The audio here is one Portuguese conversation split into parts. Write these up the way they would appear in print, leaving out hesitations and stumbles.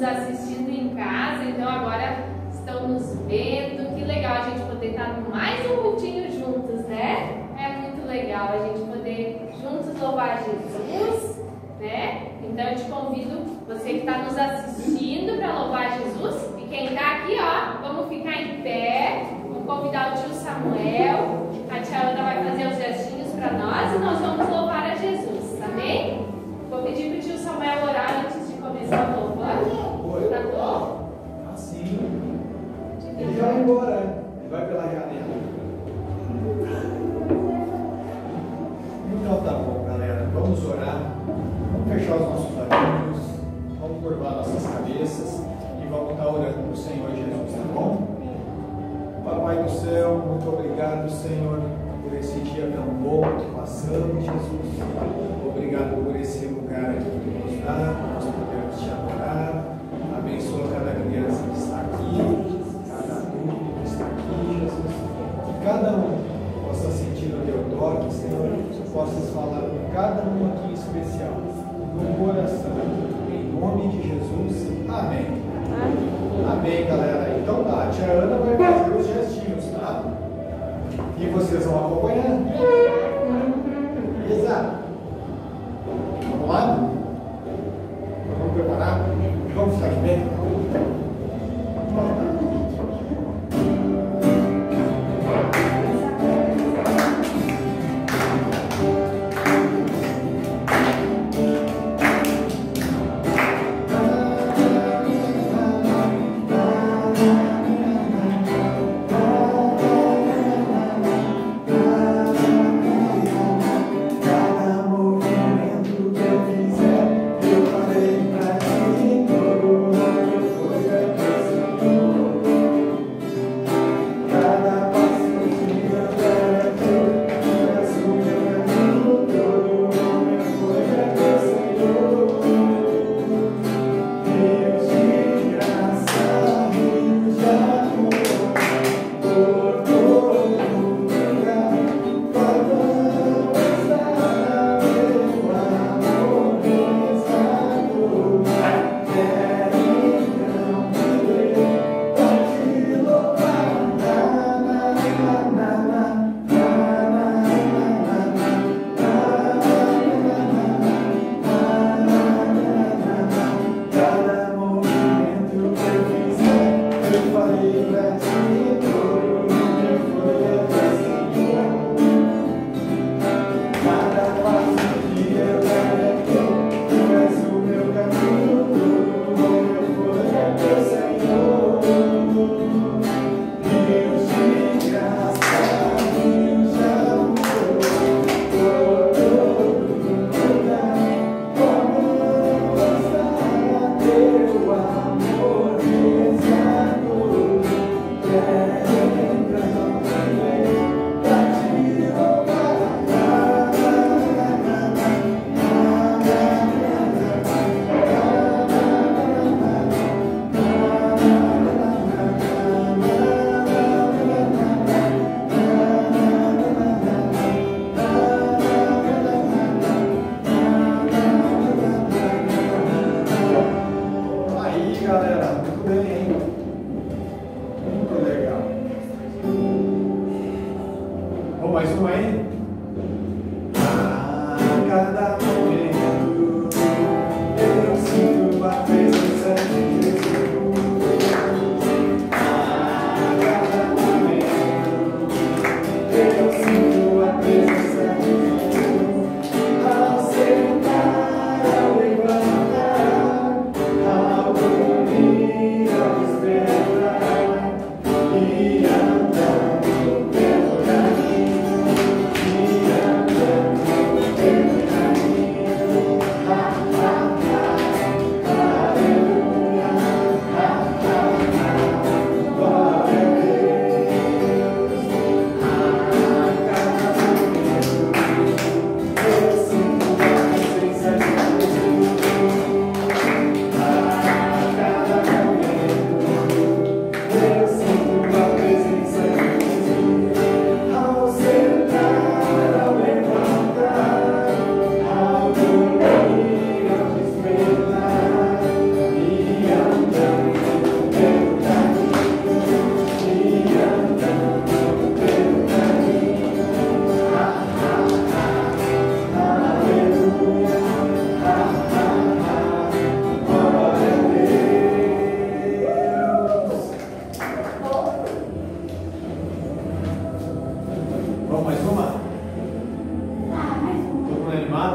nos assistindo em casa, então agora estão nos vendo. Que legal a gente poder estar mais um cultinho juntos, né? É muito legal a gente poder juntos louvar Jesus, né? Então eu te convido, você que está nos assistindo, para louvar Jesus. E quem está aqui, ó, vamos ficar em pé. Vou convidar o tio Samuel. A tia Ana vai fazer os gestinhos para nós e nós vamos louvar a Jesus, amém? Vou pedir para o tio Samuel orar antes de começar o louvor. Tá bom? Assim. Ele vai embora. Ele vai pela janela. Então tá bom, galera. Vamos orar. Vamos fechar os nossos olhos. Vamos curvar nossas cabeças. E vamos estar orando para o Senhor Jesus, tá bom? Papai do céu, muito obrigado, Senhor, por esse dia tão bom que passamos, Jesus. Obrigado por esse lugar aqui que nos dá, para nós podermos te adorar. Abençoa cada criança que está aqui, cada adulto que está aqui, Jesus. Que cada um possa sentir o teu toque, Senhor, que possas falar com cada um aqui em especial, no coração. Em nome de Jesus, amém. Amém, galera. Então tá, a tia Ana vai fazer os gestinhos, tá? E vocês vão acompanhando. Exato. Vamos lá? Vamos preparar? Vamos ficar de pé? Movimento que eu fizer, eu farei pra ti.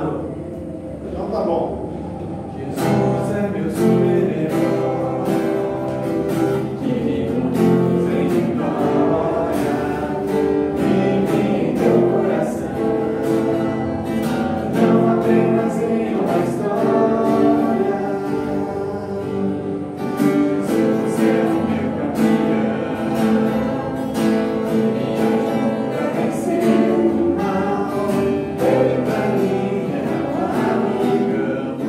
amado. Então tá bom. Jesus é meu super-herói, que me conduz em glória, vive em teu coração, não apenas em uma história. Jesus é o meu campeão, que me ajuda a vencer o mal. Ele pra mim é um amigão.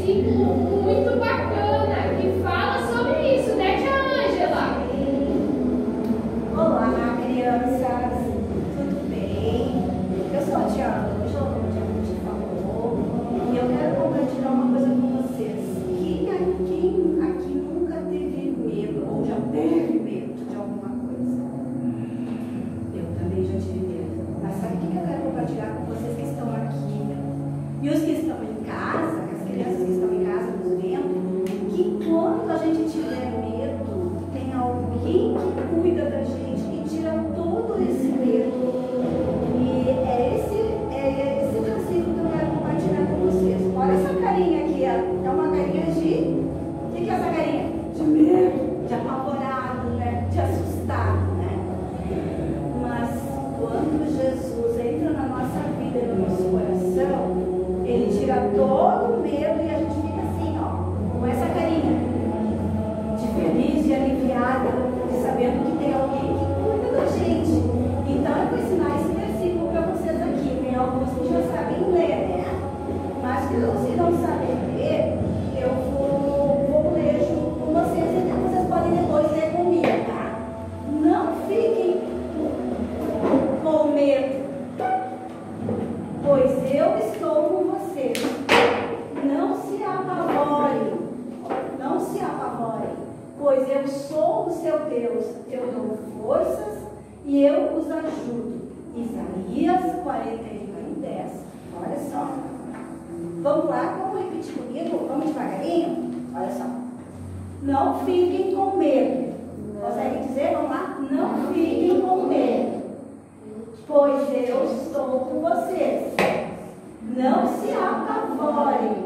versículo muito bacana que fala sobre isso, né, tia Ângela? Olá, crianças, tudo bem? Eu sou a tia Ângela, como a tia Ângela falou, e eu quero compartilhar uma coisa com vocês. Quem aqui nunca teve medo ou já teve medo de alguma coisa? Eu também já tive medo. Mas sabe o que eu quero compartilhar com vocês que estão aqui? E os que estão em casa, as crianças que estão em casa nos vendo, que quando a gente tiver medo, tem alguém que cuida da gente e tira todo esse medo. E é esse versículo que eu quero compartilhar com vocês. Olha essa carinha aqui, é uma carinha de... O que é essa carinha? De medo, de apavorado, né? De assustado, né? Mas quando Jesus entra na nossa vida e no nosso coração, Ele tira todo o medo e a gente fica assim, ó, com essa carinha de feliz, de aliviada, de sabendo que tem alguém que cuida da gente. Então eu vou ensinar esse versículo para vocês aqui. Tem alguns que já sabem ler, né? Mas os que não sabem ler, eu vou ler junto com vocês e vocês podem depois ler comigo, tá? Não fiquem com medo, pois eu estou com vocês. Não se apavorem, pois eu sou o seu Deus. Eu dou forças e eu os ajudo. Isaías 41:10. Olha só. Vamos lá, vamos repetir comigo? Vamos devagarinho? Olha só. Não fiquem com medo. Consegue dizer? Vamos lá? Não fiquem com medo, pois eu estou com vocês. Não se apavorem,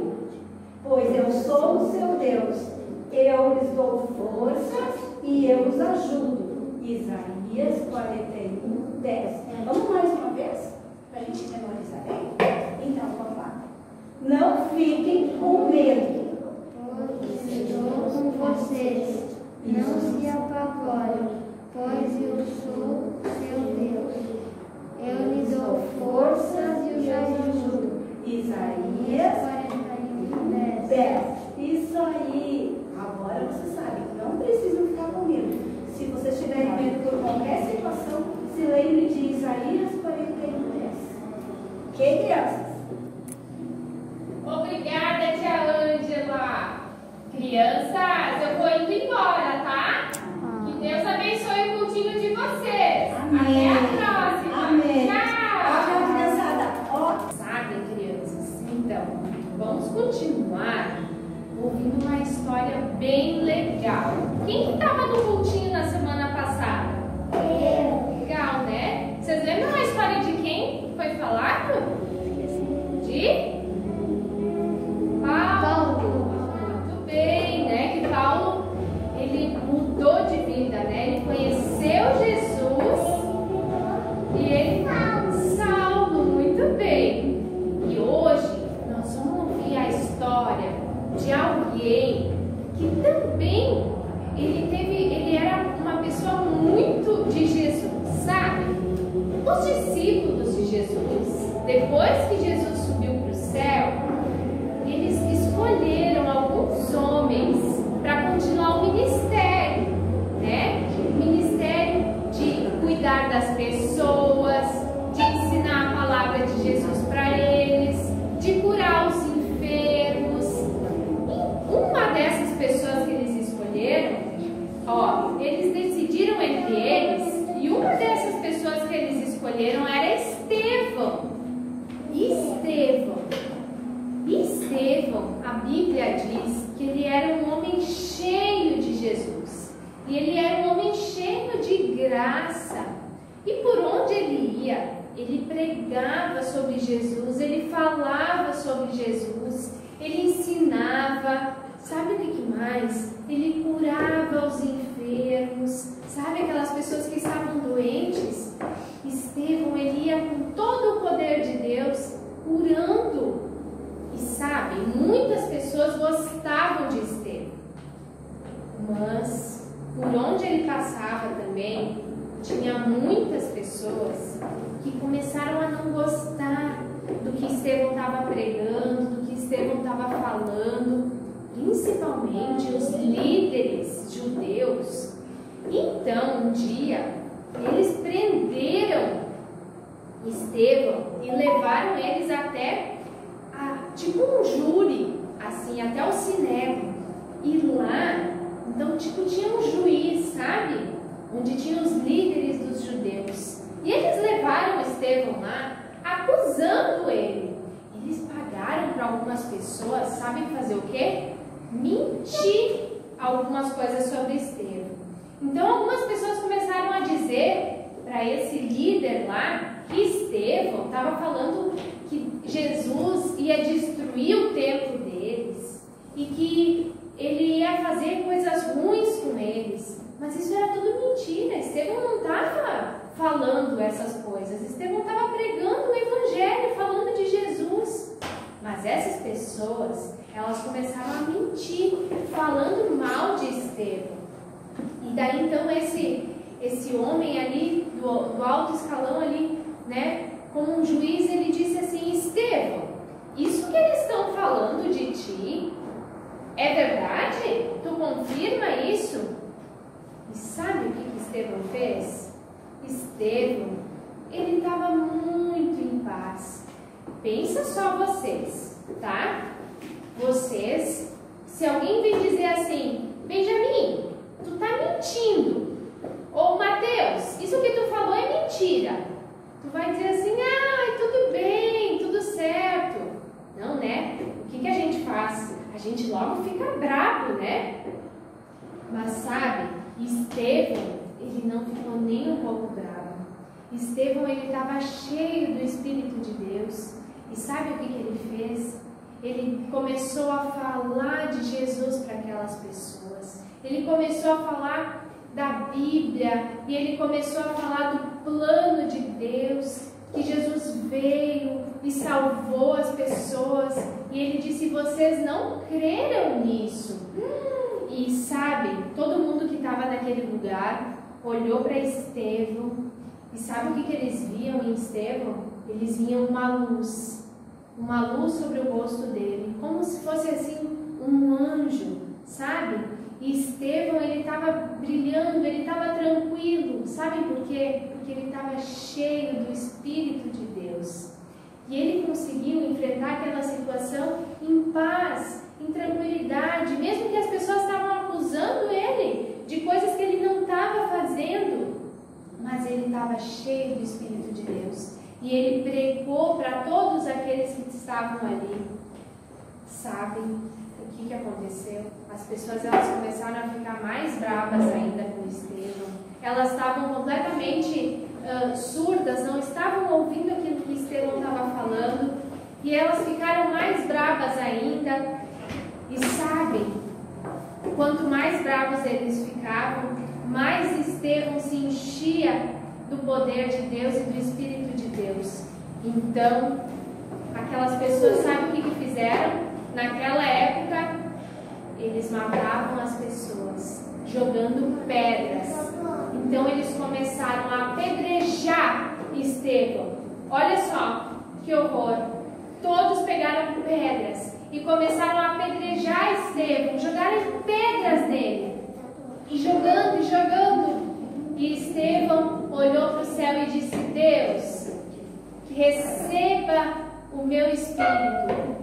pois eu sou o seu Deus. Eu lhes dou forças e eu os ajudo. Isaías 41:10. Vamos mais uma vez? Para a gente memorizar bem? Então, vamos lá. Não fiquem com medo, pois estou com vocês. Não se apavorem, pois eu sou seu Deus. Eu lhes dou forças e os ajudo. Isaías 41:10. Isso aí. Agora você sabe, não precisam ficar com medo. Se vocês tiverem medo por qualquer situação, se lembre de Isaías 41:10. Ok, crianças? Obrigada, tia Ângela. Crianças, eu vou indo embora, tá? Que Deus abençoe o cultinho de vocês. Amém. Até a próxima. Amém. Tchau. Tchau, criançada. Ó. Sabem, crianças? Então, vamos continuar ouvindo uma história bem legal. Quem que estava no cultinho na semana passada? Legal, né? Vocês lembram a história de quem foi falado? De Paulo. Muito bem, né? Que Paulo, ele mudou de vida, né? Ele conheceu Jesus e ele Saulo, muito bem. E hoje nós vamos ouvir a história de alguém que também ele era uma pessoa muito de Jesus, sabe? Os discípulos de Jesus, depois que Jesus subiu para o céu, eles escolheram alguns homens para continuar o ministério, né? O ministério de cuidar das pessoas, de ensinar a palavra de Jesus para eles, de curar os enfermos. E uma dessas pessoas que eles escolheram, eles decidiram entre eles, e uma dessas pessoas que eles escolheram era Estevão. Estevão, a Bíblia diz que ele era um homem cheio de Jesus. E ele era um homem cheio de graça. E por onde ele ia, ele pregava sobre Jesus, ele falava sobre Jesus, ele ensinava. Sabe o que mais? Ele curava os enfermos. Sabe aquelas pessoas que estavam doentes? Estevão, ele ia com todo o poder de Deus, curando. E sabe, muitas pessoas gostavam de Estevão. Mas, por onde ele passava também, tinha muitas pessoas que começaram a não gostar do que Estevão estava pregando, do que Estevão estava falando, principalmente os líderes judeus. Então, um dia, eles prenderam Estevão e levaram eles até tipo um júri, assim, até o sinédrio. E lá, então, tipo, tinha um juiz, sabe? Onde tinha os líderes dos judeus. E eles levaram Estevão lá, acusando ele. Eles pagaram para algumas pessoas, sabe fazer o quê? Mentir algumas coisas sobre Estevão. Então, algumas pessoas começaram a dizer para esse líder lá que Estevão estava falando que Jesus ia destruir o templo deles e que ele ia fazer coisas ruins com eles. Mas isso era tudo mentira. Estevão não estava falando essas coisas. Estevão estava pregando o evangelho, falando de Jesus. Mas essas pessoas, elas começaram a mentir, falando mal de Estevão. E daí então esse homem ali, do alto escalão ali, né, como um juiz, ele disse assim: Estevão, isso que eles estão falando de ti, é verdade? Tu confirma isso? E sabe o que Estevão fez? Estevão, ele estava muito em paz. Pensa só vocês, tá? Vocês, se alguém vem dizer assim: Benjamin, tu tá mentindo. Ou Mateus, isso que tu falou é mentira. Tu vai dizer assim: tudo bem, tudo certo. Não, né? O que a gente faz? A gente logo fica bravo, né? Mas sabe, Estevão, ele não ficou nem um pouco bravo. Estevão, ele estava cheio do Espírito de Deus. E sabe o que ele fez? Ele começou a falar de Jesus para aquelas pessoas. Ele começou a falar da Bíblia, e ele começou a falar do plano de Deus, que Jesus veio e salvou as pessoas. E ele disse: vocês não creram nisso. E sabe, todo mundo que estava naquele lugar olhou para Estevão, e sabe o que eles viam em Estevão? Eles viam uma luz sobre o rosto dele, como se fosse assim um anjo, sabe? E Estevão, ele estava brilhando, ele estava tranquilo. Sabe por quê? Porque ele estava cheio do Espírito de Deus. E ele conseguiu enfrentar aquela situação em paz, em tranquilidade, mesmo que as pessoas estavam acusando ele de coisas que ele não estava fazendo. Mas ele estava cheio do Espírito de Deus. E ele pregou para todos aqueles que estavam ali. Sabem o que aconteceu? As pessoas, elas começaram a ficar mais bravas ainda com Estevão. Elas estavam completamente surdas, não estavam ouvindo aquilo que Estevão estava falando. E elas ficaram mais bravas ainda. E sabem, quanto mais bravos eles ficavam, mais Estevão se enchia do poder de Deus e do Espírito de Deus. Então, aquelas pessoas, sabem o que fizeram? Naquela época, eles matavam as pessoas, jogando pedras. Então, eles começaram a apedrejar Estevão. Olha só, que horror. Todos pegaram pedras e começaram a apedrejar Estevão, jogaram pedras nele. E jogando, e jogando. E Estevão olhou para o céu e disse: Deus, receba o meu espírito.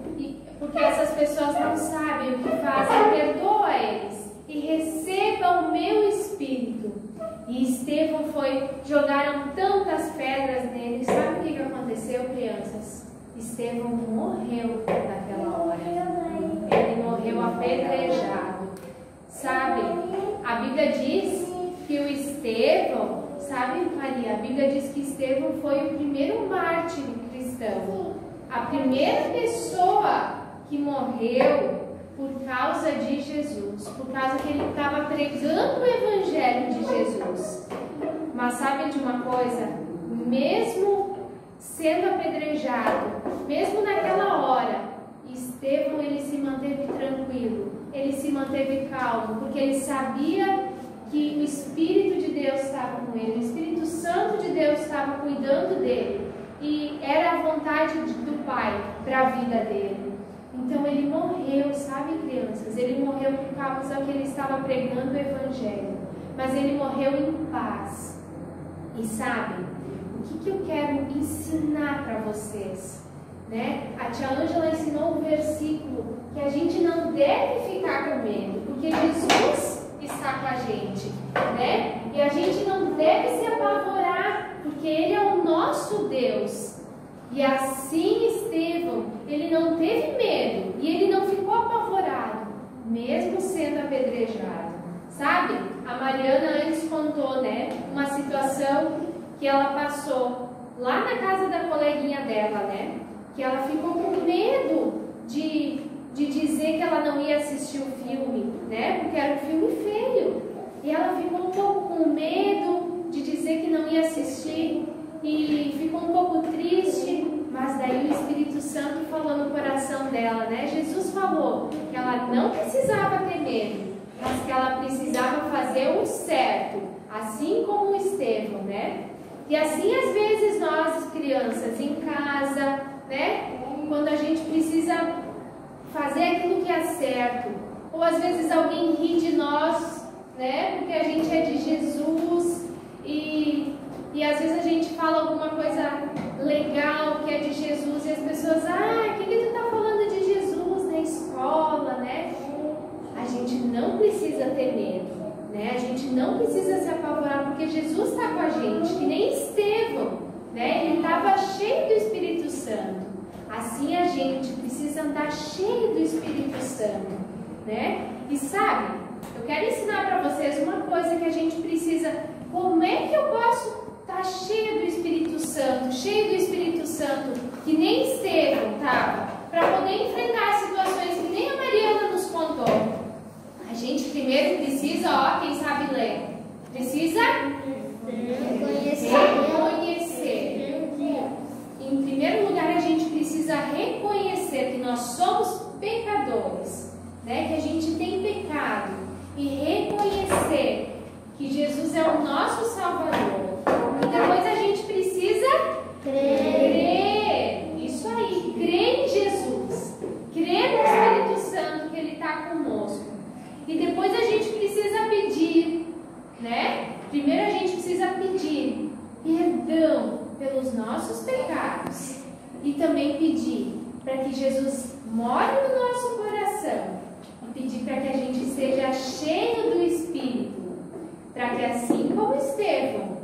Porque essas pessoas não sabem o que fazem, perdoa eles. E receba o meu espírito. E Estevão jogaram tantas pedras nele. Sabe o que aconteceu, crianças? Estevão morreu naquela hora. Ele morreu apedrejado. Sabe, a Bíblia diz que o Estevão, sabe, Maria? A Bíblia diz que Estevão foi o primeiro mártir cristão. A primeira pessoa que morreu por causa de Jesus, por causa que ele estava pregando o Evangelho de Jesus. Mas sabe de uma coisa? Mesmo sendo apedrejado, mesmo naquela hora, Estevão, ele se manteve tranquilo, ele se manteve calmo, porque ele sabia que o Espírito de Deus estava com ele, o Espírito Santo de Deus estava cuidando dele, e era a vontade do Pai para a vida dele. Então ele morreu, sabe, crianças? Ele morreu por causa que ele estava pregando o Evangelho. Mas ele morreu em paz. E sabe, o que eu quero ensinar para vocês? Né? A tia Ângela ensinou um versículo que a gente não deve ficar com medo, porque Jesus está com a gente, né? E a gente não deve se apavorar, porque Ele é o nosso Deus. E assim Estevão, ele não teve medo e ele não ficou apavorado, mesmo sendo apedrejado. Sabe? A Mariana antes contou, né, uma situação que ela passou lá na casa da coleguinha dela, né? Que ela ficou com medo de dizer que ela não ia assistir o filme, né? Porque era um filme feio. E ela ficou um pouco com medo de dizer que não ia assistir e ficou um pouco triste. Mas daí o Espírito Santo falou no coração dela, né? Jesus falou que ela não precisava ter medo, mas que ela precisava fazer o certo, assim como Estevão, né? E assim às vezes nós, crianças, em casa, né? Quando a gente precisa fazer aquilo que é certo, ou às vezes alguém ri de nós, né? Porque a gente é de Jesus e às vezes a gente fala alguma coisa legal que é de Jesus e as pessoas, o que tu tá falando de Jesus na escola, né? A gente não precisa ter medo, né? A gente não precisa se apavorar, porque Jesus está com a gente, que nem Estevão, né? Ele estava cheio do Espírito Santo. Assim a gente precisa andar cheio do Espírito Santo, né? E sabe, eu quero ensinar para vocês uma coisa que a gente precisa. Como é que eu posso estar cheio do Espírito Santo, que nem Estevão estava, para poder enfrentar situações que nem a Mariana nos contou? A gente primeiro precisa, quem sabe ler, precisa reconhecer. Em primeiro lugar, a gente precisa reconhecer que nós somos pecadores, né? Que a gente tem pecado, e reconhecer que Jesus é o nosso Salvador. E depois a gente precisa crer. Isso aí, crer em Jesus, crer no Espírito Santo que Ele está conosco. E depois a gente precisa pedir, né? Primeiro a gente precisa pedir perdão pelos nossos pecados e também pedir para que Jesus more no nosso coração e pedir para que a gente seja cheio do Espírito, para que assim como Estevão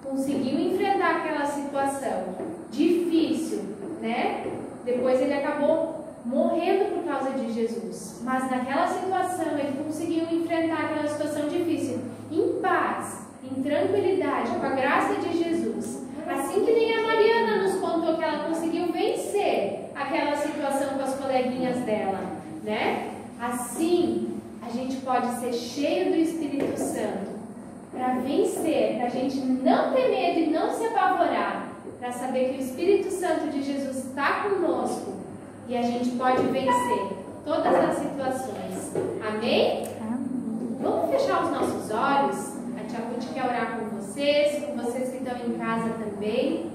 conseguiu enfrentar aquela situação difícil, né? Depois ele acabou morrendo por causa de Jesus, mas naquela situação ele conseguiu enfrentar aquela situação difícil em paz, em tranquilidade, com a graça de Jesus. Assim que nem a Mariana nos contou que ela conseguiu vencer aquela situação com as coleguinhas dela, né? Assim, a gente pode ser cheio do Espírito Santo para vencer, para a gente não ter medo e não se apavorar, para saber que o Espírito Santo de Jesus está conosco e a gente pode vencer todas as situações. Amém? Vamos fechar os nossos olhos? A tia Ruth quer orar com vocês que estão em casa também.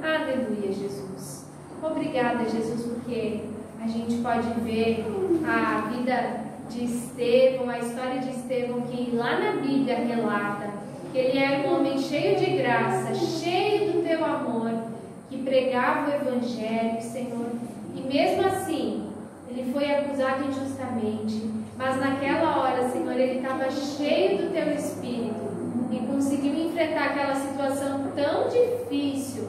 Aleluia, Jesus. Obrigada, Jesus, porque a gente pode ver a vida de Estevão, a história de Estevão, que lá na Bíblia relata que ele era um homem cheio de graça, cheio do teu amor, que pregava o Evangelho, Senhor. E mesmo assim, ele foi acusado injustamente, mas naquela hora, Senhor, ele estava cheio do teu Espírito e conseguiu enfrentar aquela situação tão difícil.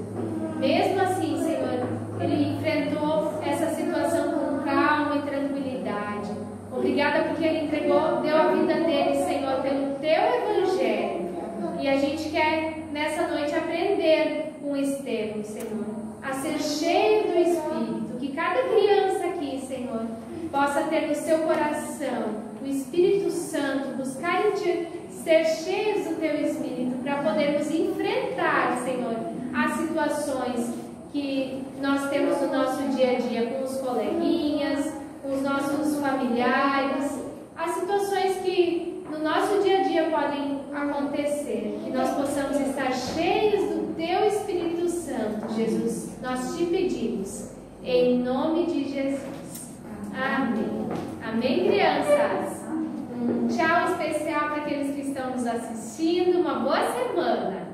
Mesmo assim, Senhor, ele enfrentou essa situação com calma e tranquilidade. Obrigada porque ele deu a vida dele, Senhor, pelo teu Evangelho. E a gente quer nessa noite aprender com Estevão, Senhor, a ser cheio do Espírito. Que cada criança aqui, Senhor, possa ter no seu coração o Espírito Santo, buscar em Ti, ser cheios do Teu Espírito, para podermos enfrentar, Senhor, as situações que nós temos no nosso dia a dia com os coleguinhas, com os nossos familiares, as situações que no nosso dia a dia podem acontecer, que nós possamos estar cheios do Teu Espírito Santo, Jesus. Nós te pedimos, em nome de Jesus. Amém, crianças? Um tchau especial para aqueles que estão nos assistindo. Uma boa semana.